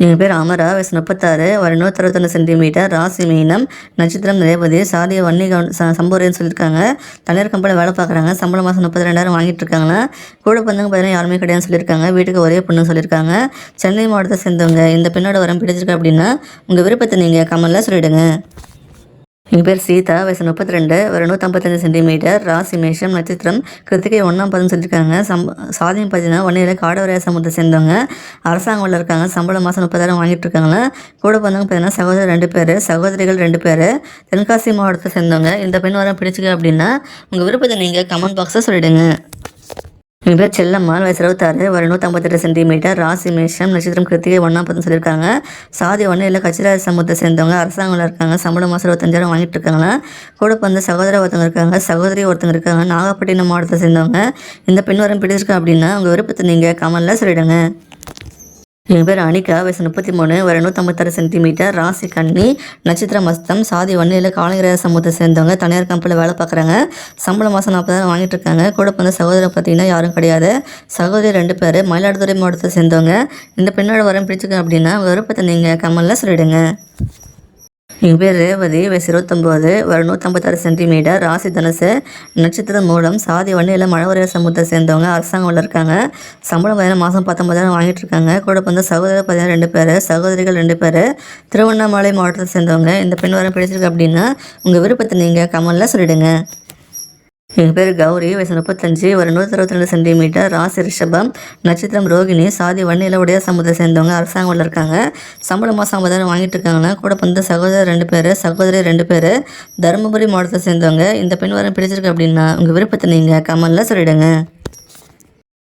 எங்கள் பேர் அமரா, வயசு 36, ஒரு 161 சென்டிமீட்டர், ராசி மீனம், நட்சத்திரம் ரேவதி, சாதிய வன்னி சம்பூரின்னு சொல்லியிருக்காங்க. தனியார் கம்பெனியில் வேலை பார்க்குறாங்க. சம்பளம் மாதம் 32,000 வாங்கிட்டு இருக்காங்களா. கூட பிறந்தவங்க பார்த்தீங்கன்னா யாருமே கிடையாதுன்னு சொல்லியிருக்காங்க. வீட்டுக்கு ஒரே பொண்ணுன்னு சொல்லியிருக்காங்க. சென்னை மாவட்டத்தை சேர்ந்தவங்க. இந்த பெண்ணோட வரம் பிடிச்சிருக்கு அப்படின்னா உங்கள் விருப்பத்தை நீங்கள் கமெண்ட்டில் சொல்லிவிடுங்க. எங்கள் பேர் சீதா, வயசு 32, ஒரு 155 சென்டிமீட்டர், ராசி மேஷம், நட்சத்திரம் கிருத்திகை 1ஆம் பாதம் சொல்லியிருக்காங்க. சாதியம் பார்த்தீங்கன்னா ஒன்றையில் காடவரையா சமூகத்தை சேர்ந்தவங்க. அரசாங்கத்தில் இருக்காங்க. சம்பளம் மாதம் 30,000 வாங்கிட்டு இருக்காங்களா. கூட பிறந்தவங்க பார்த்தீங்கன்னா சகோதரர் 2 பேர், சகோதரிகள் 2 பேர், தென்காசி மாவட்டத்தை சேர்ந்தவங்க. இந்த பெண் வரம் பிடிச்சிக்க அப்படின்னா உங்கள் விருப்பத்தை நீங்கள் கமெண்ட் பாக்ஸில் சொல்லிவிடுங்க. எங்கள் பேர் செல்லம்மாள், வயசு 26, ஒரு 158 சென்டிமீட்டர், ராசி மேஷம், நட்சத்திரம் கிருத்திகை 1ஆம் பாதம் சொல்லியிருக்காங்க. சாதி ஒன்றில் கச்சிராஜ சமூகத்தை சேர்ந்தவங்க. அரசாங்கத்தில் இருக்காங்க. சம்பளம் மாதம் 25,000 வாங்கிட்டு இருக்காங்களா. கூட பிறந்த சகோதரர் ஒருத்தவங்க இருக்காங்க, சகோதரி ஒருத்தவங்க இருக்காங்க. நாகப்பட்டினம் மாவட்டத்தை சேர்ந்தவங்க. இந்த பெண் வரம் பிடிச்சிருக்கா அப்படின்னா உங்கள் விருப்பத்தை நீங்கள் கமெண்ட்டில் சொல்லிவிடுங்க. எங்கள் பேர் அனிகா, வயசு 33, ஒரு 156 சென்டிமீட்டர், ராசி கன்னி, நட்சத்திரம் மஸ்தம், சாதி ஒன்றில் காலங்கிராய சமூகத்தை சேர்ந்தவங்க. தனியார் கம்பெனியில் வேலை பார்க்குறாங்க. சம்பளம் மாதம் 40,000 வாங்கிட்டு இருக்காங்க. கூட பிறந்த சகோதரர் பார்த்தீங்கன்னா யாரும் கிடையாது. சகோதரி 2 பேர், மயிலாடுதுறை மாவட்டத்தை சேர்ந்தவங்க. இந்த பெண்ணோட வரம் பிடிச்சிக்க அப்படின்னா உங்கள் விருப்பத்தை நீங்கள் கமெண்ட்டில் சொல்லிவிடுங்க. எங்கள் பேர் ரேவதி, வயசு 29, ஒரு 156 சென்டிமீட்டர், ராசி தனுசு, நட்சத்திரம் மூலம், சாதி வன்னியில் மழவரைய சமூகத்தை சேர்ந்தவங்க. அரசாங்கம் இருக்காங்க. சம்பளம் பார்த்தீங்கன்னா மாதம் 19,000 வாங்கிட்டு இருக்காங்க. கூட பிறந்த சகோதரர் பார்த்தீங்கன்னா 2 பேர், சகோதரிகள் 2 பேர், திருவண்ணாமலை மாவட்டத்தை சேர்ந்தவங்க. இந்த பெண் வரம் பிடிச்சிருக்கு அப்படின்னா உங்கள் விருப்பத்தை நீங்கள் கமெண்ட்டில் சொல்லிவிடுங்க. எங்கள் பேர் கௌரி, வயசு 35, ஒரு 162 சென்டிமீட்டர், ராசி ரிஷபம், நட்சத்திரம் ரோகிணி, சாதி வன்னியில் உடைய சமூகத்தை சேர்ந்தவங்க. அரசாங்கத்தில் இருக்காங்க. சம்பளம் மாதம் 50,000 வாங்கிட்டு இருக்காங்கன்னா. கூட பிறந்த சகோதரர் 2 பேர், சகோதரி 2 பேர், தருமபுரி மாவட்டத்தை சேர்ந்தவங்க. இந்த பெண் வரம் பிடிச்சிருக்கு அப்படின்னா உங்கள் விருப்பத்தை நீங்கள் கமெண்ட்டில் சொல்லிவிடுங்க.